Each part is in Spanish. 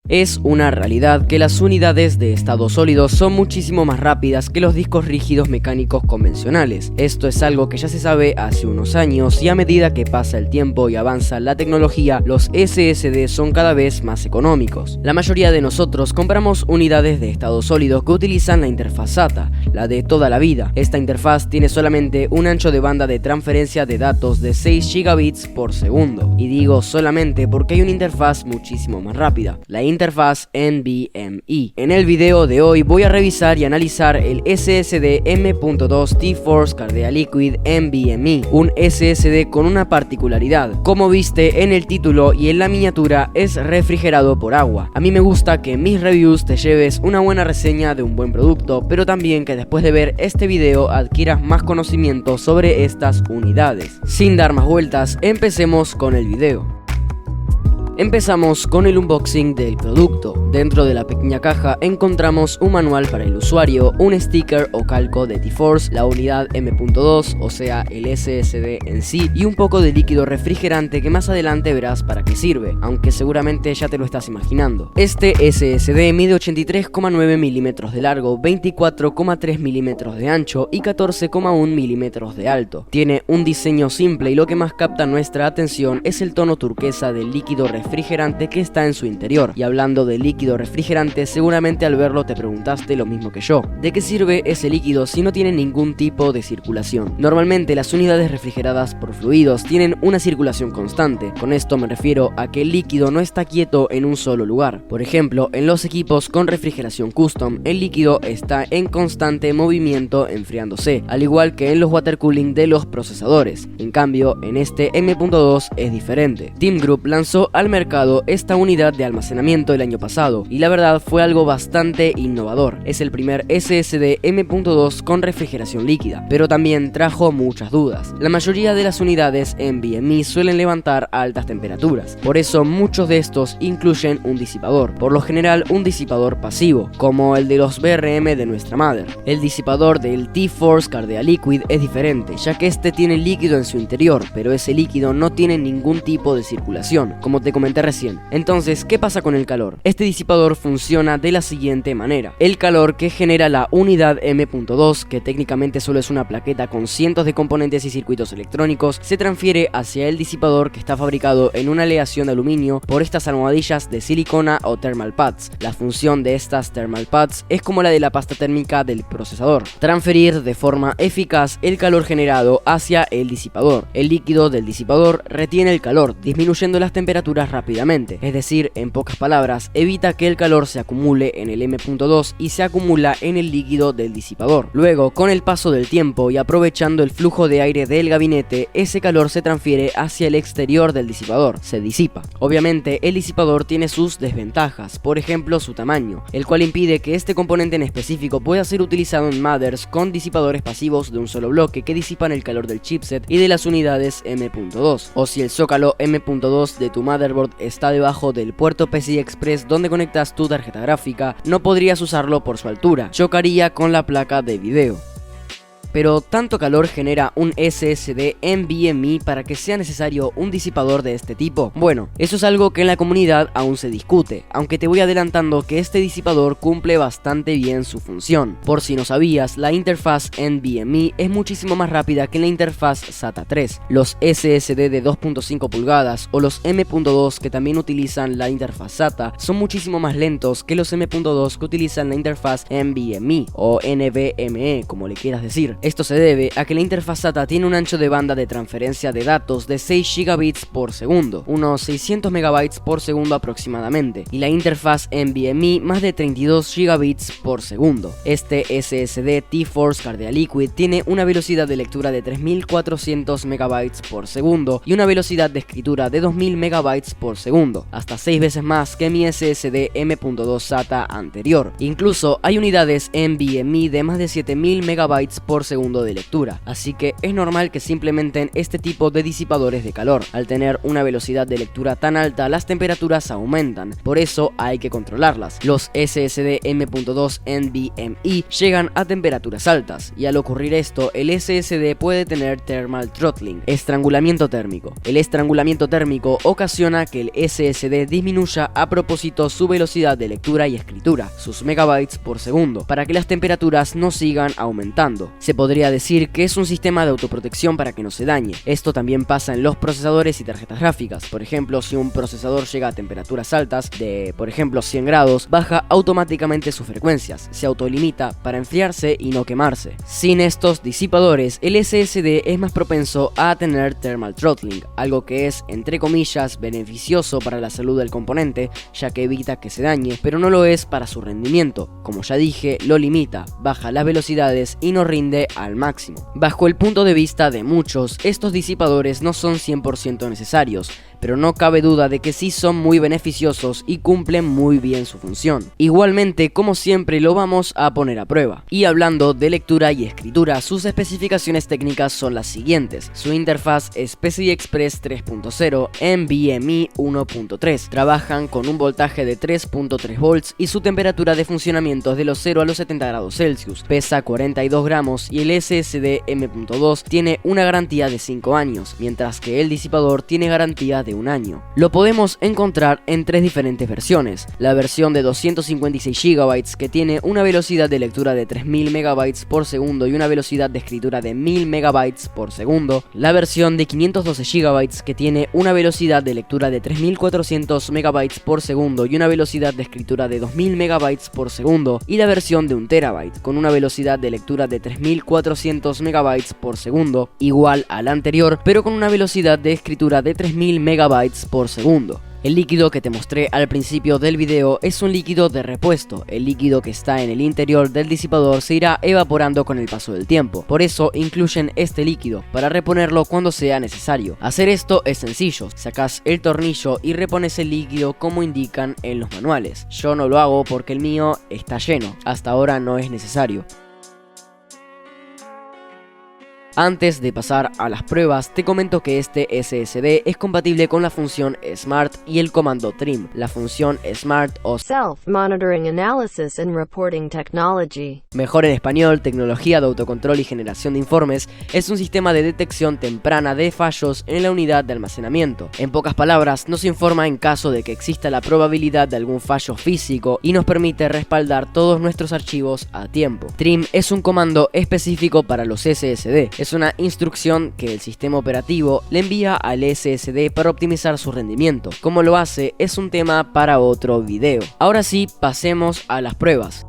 Es una realidad que las unidades de estado sólido son muchísimo más rápidas que los discos rígidos mecánicos convencionales. Esto es algo que ya se sabe hace unos años y a medida que pasa el tiempo y avanza la tecnología, los SSD son cada vez más económicos. La mayoría de nosotros compramos unidades de estado sólido que utilizan la interfaz SATA, la de toda la vida. Esta interfaz tiene solamente un ancho de banda de transferencia de datos de 6 gigabits por segundo. Y digo solamente porque hay una interfaz muchísimo más rápida, la interfaz NVMe. En el video de hoy voy a revisar y analizar el SSD M.2 T-Force Cardea Liquid NVMe, un SSD con una particularidad. Como viste en el título y en la miniatura, es refrigerado por agua. A mí me gusta que en mis reviews te lleves una buena reseña de un buen producto, pero también que después de ver este video adquieras más conocimiento sobre estas unidades. Sin dar más vueltas, empecemos con el video. Empezamos con el unboxing del producto. Dentro de la pequeña caja encontramos un manual para el usuario, un sticker o calco de T-Force, la unidad M.2, o sea el SSD en sí, y un poco de líquido refrigerante que más adelante verás para qué sirve, aunque seguramente ya te lo estás imaginando. Este SSD mide 83,9 milímetros de largo, 24,3 milímetros de ancho y 14,1 milímetros de alto. Tiene un diseño simple y lo que más capta nuestra atención es el tono turquesa del líquido refrigerante que está en su interior. Y hablando de líquido refrigerante, seguramente al verlo te preguntaste lo mismo que yo: ¿de qué sirve ese líquido si no tiene ningún tipo de circulación? Normalmente las unidades refrigeradas por fluidos tienen una circulación constante. Con esto me refiero a que el líquido no está quieto en un solo lugar. Por ejemplo, en los equipos con refrigeración custom, el líquido está en constante movimiento enfriándose, al igual que en los water cooling de los procesadores. En cambio, en este M.2 es diferente. Team Group lanzó al mercado esta unidad de almacenamiento el año pasado y la verdad fue algo bastante innovador. Es el primer SSD M.2 con refrigeración líquida, pero también trajo muchas dudas. La mayoría de las unidades NVMe suelen levantar a altas temperaturas, por eso muchos de estos incluyen un disipador, por lo general un disipador pasivo, como el de los VRM de nuestra mother. El disipador del T-Force Cardea Liquid es diferente, ya que este tiene líquido en su interior, pero ese líquido no tiene ningún tipo de circulación, como te comenté recién. Entonces, ¿qué pasa con el calor? Este disipador funciona de la siguiente manera: el calor que genera la unidad M.2, que técnicamente solo es una plaqueta con cientos de componentes y circuitos electrónicos, se transfiere hacia el disipador, que está fabricado en una aleación de aluminio, por estas almohadillas de silicona o thermal pads. La función de estas thermal pads es como la de la pasta térmica del procesador: transferir de forma eficaz el calor generado hacia el disipador. El líquido del disipador retiene el calor, disminuyendo las temperaturas rápidamente, es decir, en pocas palabras, evita que el calor se acumule en el M.2 y se acumula en el líquido del disipador. Luego, con el paso del tiempo y aprovechando el flujo de aire del gabinete, ese calor se transfiere hacia el exterior del disipador, se disipa. Obviamente, el disipador tiene sus desventajas, por ejemplo su tamaño, el cual impide que este componente en específico pueda ser utilizado en mothers con disipadores pasivos de un solo bloque que disipan el calor del chipset y de las unidades M.2, o si el zócalo M.2 de tu motherboard está debajo del puerto PCI Express donde conectas tu tarjeta gráfica, no podrías usarlo por su altura, chocaría con la placa de video. Pero ¿tanto calor genera un SSD NVMe para que sea necesario un disipador de este tipo? Bueno, eso es algo que en la comunidad aún se discute, aunque te voy adelantando que este disipador cumple bastante bien su función. Por si no sabías, la interfaz NVMe es muchísimo más rápida que la interfaz SATA 3. Los SSD de 2.5 pulgadas o los M.2 que también utilizan la interfaz SATA son muchísimo más lentos que los M.2 que utilizan la interfaz NVMe o NVMe, como le quieras decir. Esto se debe a que la interfaz SATA tiene un ancho de banda de transferencia de datos de 6 gigabits por segundo, unos 600 megabytes por segundo aproximadamente, y la interfaz NVMe más de 32 gigabits por segundo. Este SSD T-Force Cardea Liquid tiene una velocidad de lectura de 3400 megabytes por segundo y una velocidad de escritura de 2000 megabytes por segundo, hasta 6 veces más que mi SSD M.2 SATA anterior. Incluso hay unidades NVMe de más de 7000 megabytes por segundo segundo de lectura, así que es normal que se implementen este tipo de disipadores de calor. Al tener una velocidad de lectura tan alta, las temperaturas aumentan, por eso hay que controlarlas. Los SSD M.2 NVMe llegan a temperaturas altas, y al ocurrir esto, el SSD puede tener thermal throttling, estrangulamiento térmico. El estrangulamiento térmico ocasiona que el SSD disminuya a propósito su velocidad de lectura y escritura, sus megabytes por segundo, para que las temperaturas no sigan aumentando. Se podría decir que es un sistema de autoprotección para que no se dañe. Esto también pasa en los procesadores y tarjetas gráficas. Por ejemplo, si un procesador llega a temperaturas altas de, por ejemplo, 100 grados, baja automáticamente sus frecuencias, se autolimita para enfriarse y no quemarse. Sin estos disipadores, el SSD es más propenso a tener thermal throttling, algo que es, entre comillas, beneficioso para la salud del componente, ya que evita que se dañe, pero no lo es para su rendimiento. Como ya dije, lo limita, baja las velocidades y no rinde al máximo. Bajo el punto de vista de muchos, estos disipadores no son 100% necesarios, pero no cabe duda de que sí son muy beneficiosos y cumplen muy bien su función. Igualmente, como siempre, lo vamos a poner a prueba. Y hablando de lectura y escritura, sus especificaciones técnicas son las siguientes. Su interfaz es PCI Express 3.0 NVMe 1.3. Trabajan con un voltaje de 3.3 volts y su temperatura de funcionamiento es de los 0 a los 70 grados Celsius. Pesa 42 gramos y el SSD M.2 tiene una garantía de 5 años, mientras que el disipador tiene garantía de un año. Lo podemos encontrar en tres diferentes versiones: la versión de 256 GB que tiene una velocidad de lectura de 3000 MB por segundo y una velocidad de escritura de 1000 MB por segundo, la versión de 512 GB que tiene una velocidad de lectura de 3400 MB por segundo y una velocidad de escritura de 2000 MB por segundo, y la versión de 1 TB con una velocidad de lectura de 3400 MB por segundo, igual a la anterior, pero con una velocidad de escritura de 3000 MB por segundo. El líquido que te mostré al principio del video es un líquido de repuesto. El líquido que está en el interior del disipador se irá evaporando con el paso del tiempo. Por eso incluyen este líquido, para reponerlo cuando sea necesario. Hacer esto es sencillo. Sacás el tornillo y repones el líquido como indican en los manuales. Yo no lo hago porque el mío está lleno. Hasta ahora no es necesario. Antes de pasar a las pruebas, te comento que este SSD es compatible con la función Smart y el comando Trim. La función Smart o Self-Monitoring Analysis and Reporting Technology, mejor en español, tecnología de autocontrol y generación de informes, es un sistema de detección temprana de fallos en la unidad de almacenamiento. En pocas palabras, nos informa en caso de que exista la probabilidad de algún fallo físico y nos permite respaldar todos nuestros archivos a tiempo. Trim es un comando específico para los SSD. Es una instrucción que el sistema operativo le envía al SSD para optimizar su rendimiento. Cómo lo hace es un tema para otro video. Ahora sí, pasemos a las pruebas.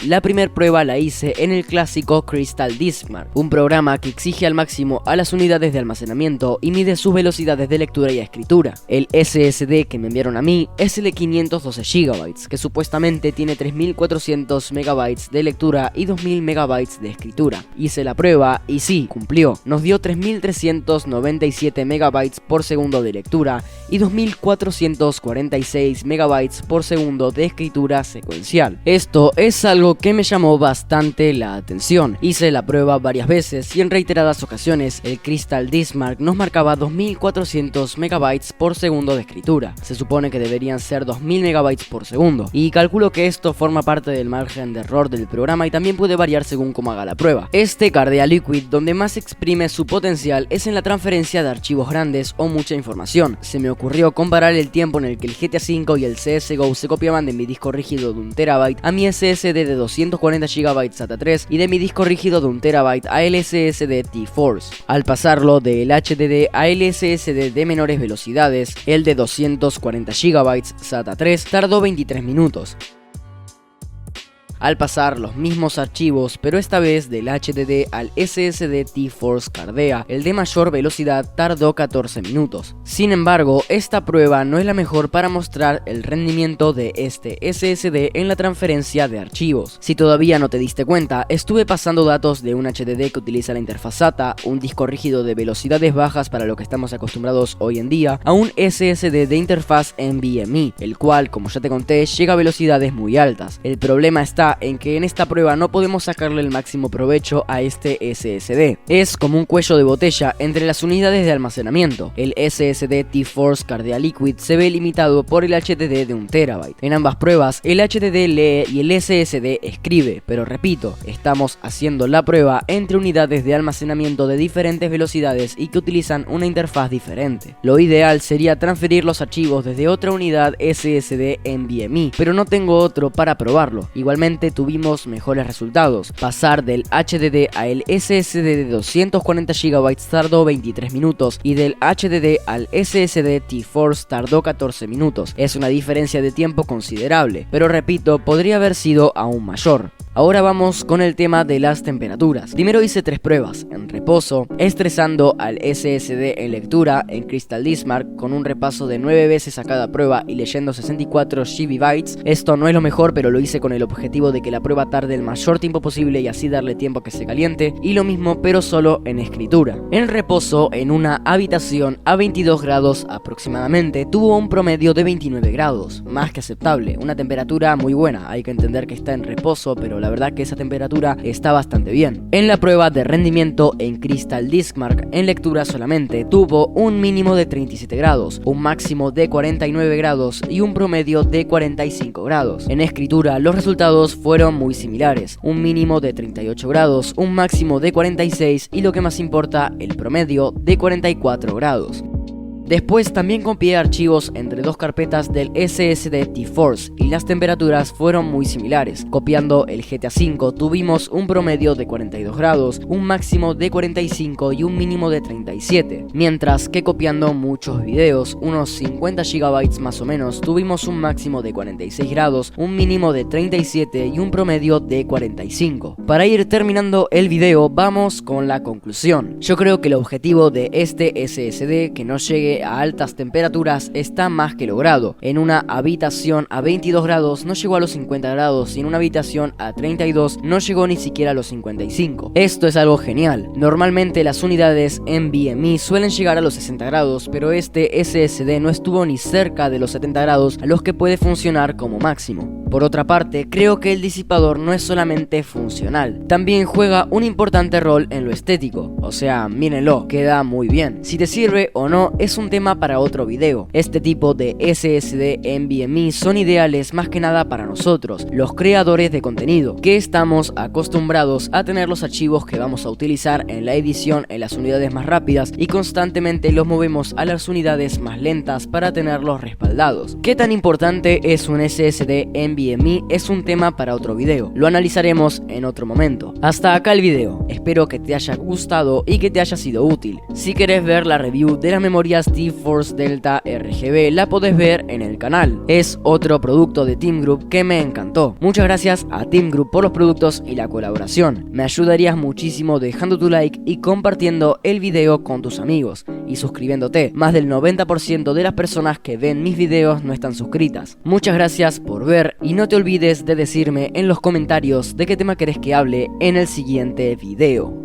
La primera prueba la hice en el clásico Crystal Diskmark, un programa que exige al máximo a las unidades de almacenamiento y mide sus velocidades de lectura y escritura. El SSD que me enviaron a mí es el de 512 GB, que supuestamente tiene 3400 MB de lectura y 2000 MB de escritura. Hice la prueba y sí, cumplió. Nos dio 3397 MB por segundo de lectura y 2446 MB por segundo de escritura secuencial. Esto es algo que me llamó bastante la atención. Hice la prueba varias veces y en reiteradas ocasiones el Crystal Diskmark nos marcaba 2400 MB por segundo de escritura. Se supone que deberían ser 2000 MB por segundo, y calculo que esto forma parte del margen de error del programa y también puede variar según cómo haga la prueba. Este Cardea Liquid, donde más exprime su potencial es en la transferencia de archivos grandes o mucha información. Se me ocurrió comparar el tiempo en el que el GTA V y el CSGO se copiaban de mi disco rígido de 1 TB a mi SSD de 240 GB SATA 3 y de mi disco rígido de 1 TB a el SSD T-Force. Al pasarlo del HDD a el SSD de menores velocidades, el de 240 GB SATA 3 tardó 23 minutos. Al pasar los mismos archivos, pero esta vez del HDD al SSD T-Force Cardea, el de mayor velocidad tardó 14 minutos. Sin embargo, esta prueba no es la mejor para mostrar el rendimiento de este SSD en la transferencia de archivos. Si todavía no te diste cuenta, estuve pasando datos de un HDD que utiliza la interfaz SATA, un disco rígido de velocidades bajas para lo que estamos acostumbrados hoy en día, a un SSD de interfaz NVMe, el cual, como ya te conté, llega a velocidades muy altas. El problema está está en que en esta prueba no podemos sacarle el máximo provecho a este SSD. Es como un cuello de botella entre las unidades de almacenamiento. El SSD T-Force Cardia Liquid se ve limitado por el HDD de 1 TB. En ambas pruebas el HDD lee y el SSD escribe, pero repito, estamos haciendo la prueba entre unidades de almacenamiento de diferentes velocidades y que utilizan una interfaz diferente. Lo ideal sería transferir los archivos desde otra unidad SSD NVMe, pero no tengo otro para probarlo. Igualmente tuvimos mejores resultados. Pasar del HDD a el SSD de 240 GB tardó 23 minutos y del HDD al SSD T-Force tardó 14 minutos. Es una diferencia de tiempo considerable, pero repito, podría haber sido aún mayor. Ahora vamos con el tema de las temperaturas. Primero hice 3 pruebas, en reposo, estresando al SSD en lectura en Crystal Disk Mark con un repaso de 9 veces a cada prueba y leyendo 64 GB. Esto no es lo mejor, pero lo hice con el objetivo de que la prueba tarde el mayor tiempo posible y así darle tiempo a que se caliente, y lo mismo pero solo en escritura. En reposo, en una habitación a 22 grados aproximadamente, tuvo un promedio de 29 grados, más que aceptable, una temperatura muy buena. Hay que entender que está en reposo, pero la verdad que esa temperatura está bastante bien. En la prueba de rendimiento en Crystal Disk Mark, en lectura solamente, tuvo un mínimo de 37 grados, un máximo de 49 grados y un promedio de 45 grados. En escritura los resultados fueron muy similares, un mínimo de 38 grados, un máximo de 46 y lo que más importa, el promedio de 44 grados. Después también copié archivos entre 2 carpetas del SSD T-Force y las temperaturas fueron muy similares. Copiando el GTA V tuvimos un promedio de 42 grados, un máximo de 45 y un mínimo de 37. Mientras que copiando muchos videos, unos 50 GB más o menos, tuvimos un máximo de 46 grados, un mínimo de 37 y un promedio de 45. Para ir terminando el video, vamos con la conclusión. Yo creo que el objetivo de este SSD, que no llegue a altas temperaturas, está más que logrado. En una habitación a 22 grados no llegó a los 50 grados y en una habitación a 32 no llegó ni siquiera a los 55. Esto es algo genial. Normalmente las unidades NVMe suelen llegar a los 60 grados, pero este SSD no estuvo ni cerca de los 70 grados a los que puede funcionar como máximo. Por otra parte, creo que el disipador no es solamente funcional, también juega un importante rol en lo estético. O sea, mírenlo, queda muy bien. Si te sirve o no es un tema para otro video. Este tipo de SSD NVMe son ideales más que nada para nosotros, los creadores de contenido, que estamos acostumbrados a tener los archivos que vamos a utilizar en la edición en las unidades más rápidas y constantemente los movemos a las unidades más lentas para tenerlos respaldados. ¿Qué tan importante es un SSD NVMe? Es un tema para otro video, lo analizaremos en otro momento. Hasta acá el video, espero que te haya gustado y que te haya sido útil. Si querés ver la review de las memorias T-Force Delta RGB, la podés ver en el canal. Es otro producto de Team Group que me encantó. Muchas gracias a Team Group por los productos y la colaboración. Me ayudarías muchísimo dejando tu like y compartiendo el video con tus amigos y suscribiéndote. Más del 90% de las personas que ven mis videos no están suscritas. Muchas gracias por ver y no te olvides de decirme en los comentarios de qué tema querés que hable en el siguiente video.